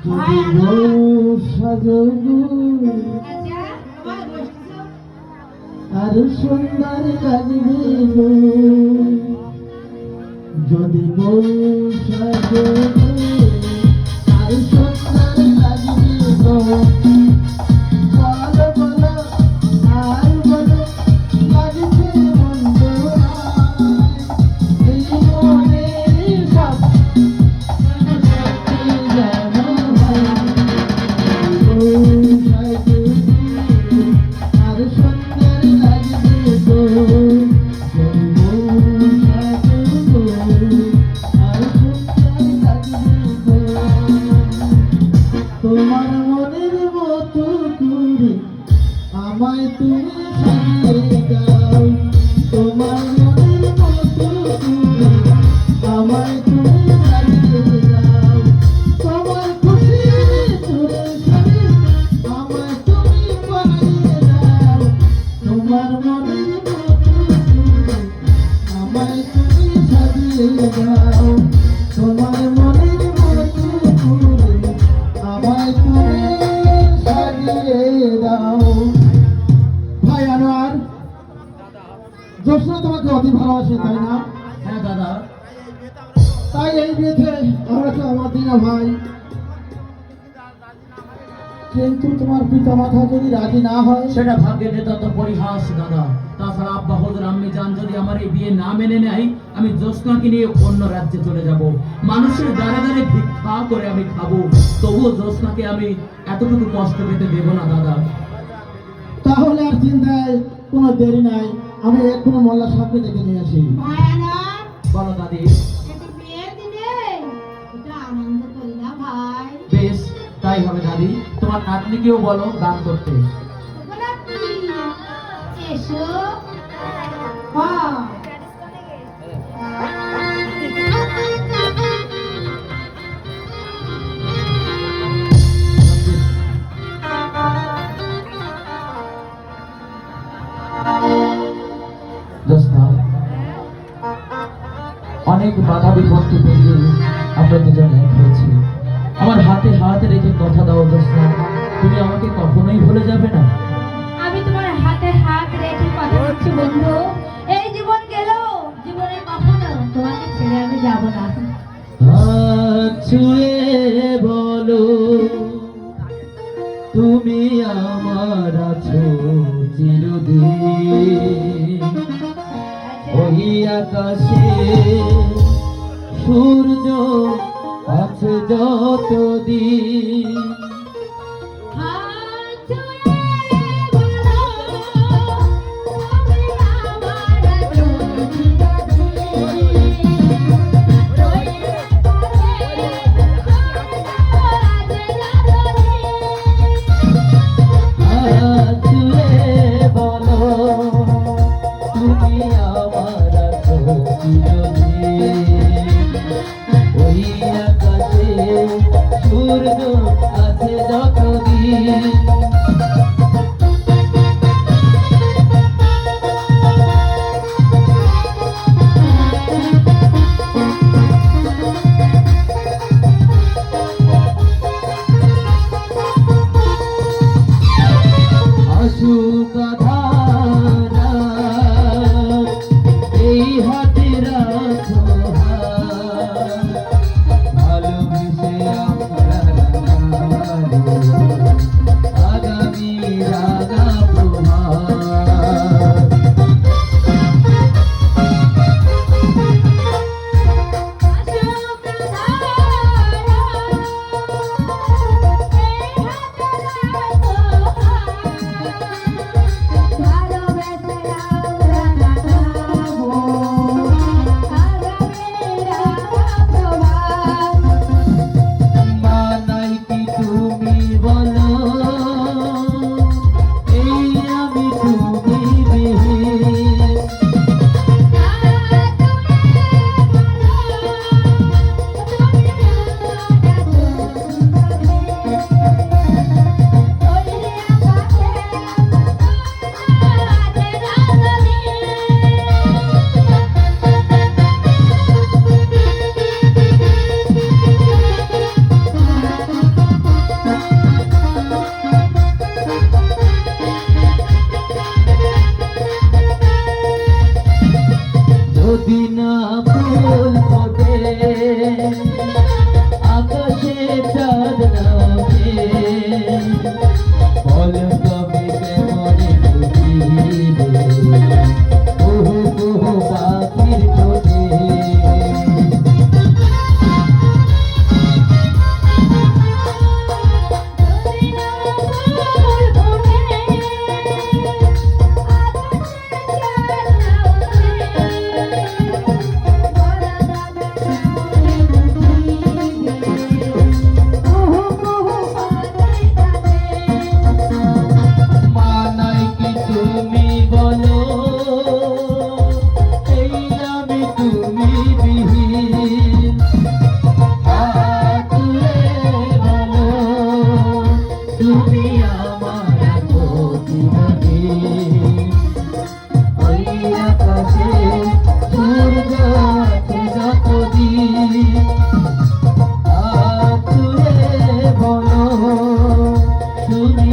সাজগু আর সুন্দর লাগবে গো যদি বউ সাজগু আর সুন্দর লাগবে গো বলো বলো আর বলো লাগছে মন্দ এই মনের সব তোমার মনের মতো করে আমায় তুমি সাজিয়ে দাও তোমার মনের মতো করে আমায় তুমি সাজিয়ে দাও তোমার খুশি চলে সাজে আমায় তুমি বানিয়ে দাও তোমার মনের মতো করে আমায় তুমি সাজিয়ে দাও তোমার মনের মতো করে আমায় তুমি সাজিয়ে দাও। ভাই আনোয়ার, জোসনা তোমাকে অতি ভালোবাসে তাই না? হ্যাঁ দাদা, তাই এই বিয়েতে আমরা তো আমার দিনা ভাই, কিন্তু তোমার পিতা মাতা যদি রাজি না হয় সেটা ভাগ্যের নিতান্ত পরিহাস দাদা। তাছাড়া আব্বা হুজুর আম্মি জান যদি আমার এই বিয়ে না মেনে নেয়, আমি জ্যোৎস্নাকে নিয়ে অন্য রাজ্যে চলে যাব। মানুষের দ্বারে দ্বারে ভিক্ষা করে আমি খাবো, তবুও জ্যোৎস্নাকে আমি এতটুকু কষ্ট পেতে দেব না দাদা। তাহলে আর চিন্তায় কোনো দেরি নাই, আমি এক্ষুনি মোল্লা সাহেবকে ডেকে নিয়ে আসি। বলো দাদি। বেশ, তাই হবে দাদি। তোমার নাতনিকেও বলো গান করতে। অনেক বাধা বিপত্তি পেরিয়ে আমরা দুজন এক হয়েছি। আমার হাতে হাত রেখে কথা দাও জোসনা, তুমি আমাকে কখনোই ভুলে যাবে না। আমি তোমার হাতে হাত রেখে কথা দিচ্ছি বন্ধু, এই জীবন গেল, জীবনে কখনো তোমাকে ছেড়ে আমি যাব না। ছুঁয়ে বলো তুমি আমার আছো চিরদিন, ওই আকাশে সূর্য আছে যতদিন। যদি না ফুল ফোটে আকাশে চাঁদ না ওঠে বল তবে কেমনে বুঝিবে কুহু কুহু পাখির ঠোঁটে মানাই কি তুমি বলো এই নামে তুমি বিহীন তুলে বলো তুমি আমার প্রতিদিন ওই আকাশে সূর্য আছে যতদিন তুলে বলো তুমি